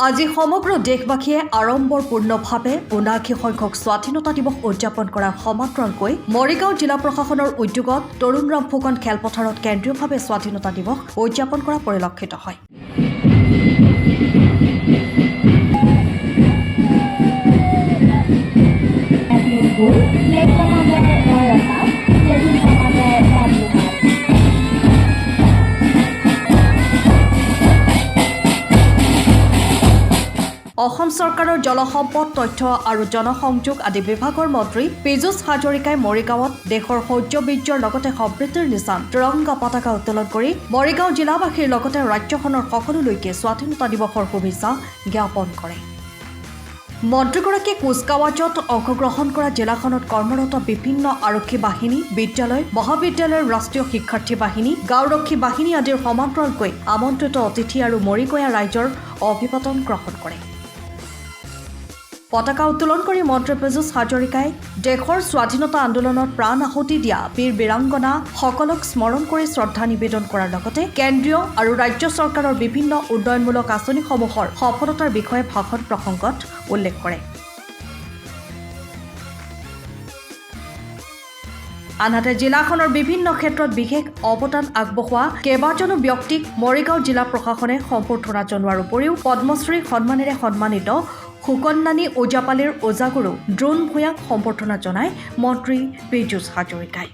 আজি সমগ্ৰ দেশবাসীয়ে আড়ম্বৰপূৰ্ণভাৱে ৭৯ সংখ্যক স্বাধীনতা দিৱস উদযাপন কৰাৰ সমান্তৰালকৈ মৰিগাঁও জিলা প্ৰশাসনৰ উদ্যোগত তৰুণৰাম ফুকন খেলপথাৰত কেন্দ্ৰীয়ভাৱে স্বাধীনতা দিৱস উদযাপন কৰা পৰিলক্ষিত হয়। অসম চৰকাৰৰ জলসম্পদ তথ্য আৰু জনসংযোগ আদি বিভাগৰ মন্ত্ৰী পীযুষ হাজৰিকাই মৰিগাঁৱত দেশৰ শৌৰ্যবীৰ্যৰ লগতে সমৃদ্ধিৰ নিচান ত্ৰিৰংগা পতাকা উত্তোলন কৰি মৰিগাঁও জিলাবাসীৰ লগতে ৰাজ্যখনৰ সকলোলৈকে স্বাধীনতা দিৱসৰ শুভেচ্ছা জ্ঞাপন কৰে। মন্ত্ৰীগৰাকীয়ে কুচকাৱাজত অংশগ্ৰহণ কৰা জিলাখনত কৰ্মৰত বিভিন্ন আৰক্ষী বাহিনী, বিদ্যালয়, মহাবিদ্যালয়ৰ ৰাষ্ট্ৰীয় শিক্ষাৰ্থী বাহিনী, গাঁওৰক্ষী বাহিনী আদিৰ সমান্তৰালকৈ আমন্ত্ৰিত অতিথি আৰু মৰিগঞা ৰাইজৰ অভিবাদন গ্ৰহণ কৰে। পতাকা উত্তোলন কৰি মন্ত্ৰী পীযুষ হাজৰিকাই দেশৰ স্বাধীনতা আন্দোলনত প্ৰাণ আহুতি দিয়া বীৰ বীৰাংগনা সকলক স্মৰণ কৰি শ্ৰদ্ধা নিবেদন কৰাৰ লগতে কেন্দ্ৰীয় আৰু ৰাজ্য চৰকাৰৰ বিভিন্ন উন্নয়নমূলক আঁচনিসমূহৰ সফলতাৰ বিষয়ে ভাষণ প্ৰসংগত উল্লেখ কৰে। আনহাতে জিলাখনৰ বিভিন্ন ক্ষেত্ৰত বিশেষ অৱদান আগবঢ়োৱা কেইবাজনো ব্যক্তিক মৰিগাঁও জিলা প্ৰশাসনে সম্বৰ্ধনা জনোৱাৰ উপৰিও পদ্মশ্ৰী সন্মানেৰে সন্মানিত সুকন্যানী ওজাপালিৰ ওজাগুৰু দ্ৰোণ ভূঞাক সম্বৰ্ধনা জনায় মন্ত্ৰী পীযুষ হাজৰিকাই।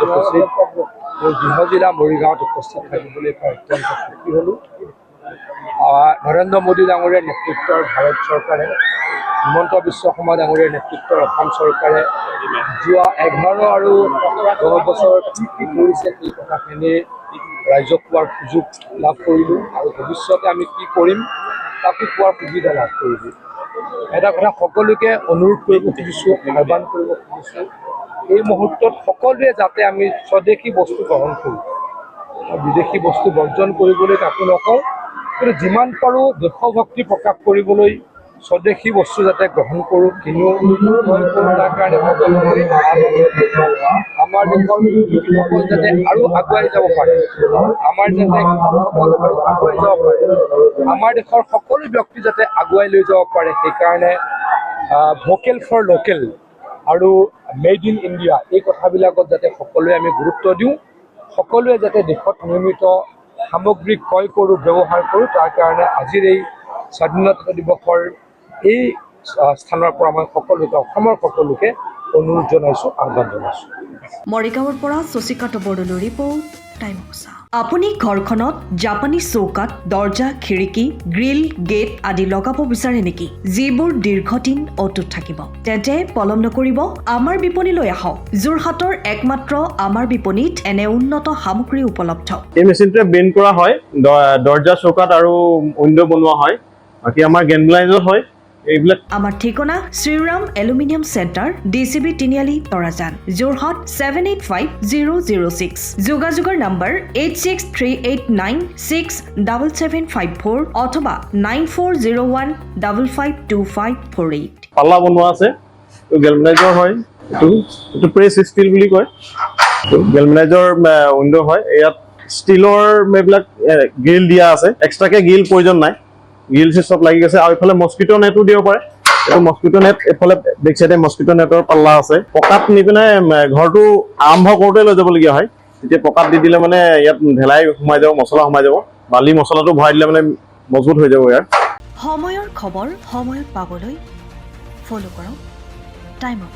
কাৰ্যসূচীত মোৰ গৃহ জিলা মৰিগাঁৱত উপস্থিত থাকিবলৈ পাই অত্যন্ত সুখী হ'লোঁ। নৰেন্দ্ৰ মোদী ডাঙৰীয়াৰ নেতৃত্বৰ ভাৰত চৰকাৰে, হিমন্ত বিশ্ব শৰ্মা ডাঙৰীয়াৰ নেতৃত্বৰ অসম চৰকাৰে যোৱা 11 আৰু 10 বছৰত কি কৰিছে সেই কথাখিনি ৰাইজক কোৱাৰ সুযোগ লাভ কৰিলোঁ আৰু ভৱিষ্যতে আমি কি কৰিম তাকো কোৱাৰ সুবিধা লাভ কৰিলোঁ। এটা কথা সকলোকে অনুৰোধ কৰিব খুজিছোঁ, আহ্বান কৰিব খুজিছোঁ, এই মুহূৰ্তত সকলোৱে যাতে আমি স্বদেশী বস্তু গ্ৰহণ কৰোঁ, বিদেশী বস্তু বৰ্জন কৰিবলৈ তাকো নকওঁ, কিন্তু যিমান পাৰোঁ দেশভক্তি প্ৰকাশ কৰিবলৈ স্বদেশী বস্তু যাতে গ্ৰহণ কৰোঁ, কিনো তাৰ কাৰণে সকলোকে আমাৰ দেশৰ লোকসকল যাতে আৰু আগুৱাই যাব পাৰে, আমাৰ যাতে কৃষকসকল আৰু আগুৱাই যাব পাৰে, আমাৰ দেশৰ সকলো ব্যক্তি যাতে আগুৱাই লৈ যাব পাৰে, সেইকাৰণে ভোকেল ফৰ লোকেল আৰু মেড ইন ইণ্ডিয়া এই কথাবিলাকত যাতে সকলোৱে আমি গুৰুত্ব দিওঁ, সকলোৱে যাতে দেশত নিৰ্মিত সামগ্ৰী ক্ৰয় কৰোঁ, ব্যৱহাৰ কৰোঁ, তাৰ কাৰণে আজিৰ এই স্বাধীনতা দিৱসৰ এই স্থানৰ পৰা মই সকলোকে অসমৰ সকলোকে অনুৰোধ জনাইছোঁ, আহ্বান জনাইছোঁ। মৰিগাঁৱৰ পৰা শশীকান্ত বৰদলৈৰ ৰিপৰ্ট, টাইম অফ। আপুনি ঘৰখনত জাপানী চৌকাত, দৰ্জা, খিৰিকী, গ্ৰিল, গেট আদি লগাব বিচাৰে নেকি, যিবোৰ দীৰ্ঘদিন অটুট থাকিব? তেন্তে পলম নকৰিব, আমাৰ বিপণীলৈ আহক। যোৰহাটৰ একমাত্ৰ আমাৰ বিপণীত এনে উন্নত সামগ্ৰী উপলব্ধ। এই মেচিনটোৱে বেণ্ড কৰা হয়, দৰ্জা, চৌকাত আৰু উইণ্ডো বনোৱা হয়। বাকী আমাৰ গেনলাইজত হয় এইবিলাক। আমাৰ ঠিকনা শ্ৰীৰাম এলুমিনিয়াম চেণ্টাৰ, DCB তিনিআলি, তৰাজান, যোৰহাট 785006। যোগাযোগৰ নম্বৰ 8638967754 অথবা 9401552548। পাল্লা বনোৱা আছে, গেলমেনাইজৰ হয়, এইটো প্ৰেছ ষ্টীল বুলি কয়। গেলমেনাইজৰ উইণ্ডো হয়। ইয়াত ষ্টীলৰ এইবিলাক গ্ৰিল দিয়া আছে, এক্সট্ৰাকে গ্ৰিল প্ৰয়োজন নাই, গ্ৰিল চব লাগি গৈছে। আৰু এইফালে মস্কিটো নেটো দিব পাৰে, এইটো মস্কিটো নেট, এইফালে বেক চাইডে মস্কিটো নেটৰ পাল্লা আছে। পকাত নি পিনে ঘৰটো আৰম্ভ কৰোঁতে লৈ যাবলগীয়া হয়, তেতিয়া পকাত দি দিলে মানে ইয়াত ঢেলাই সোমাই যাব, মছলা সোমাই যাব, বালি মছলাটো ভৰাই দিলে মানে মজবুত হৈ যাব। ইয়াৰ সময়ৰ খবৰ সময়ত পাবলৈ ফ'ল' কৰক টাইম অফ।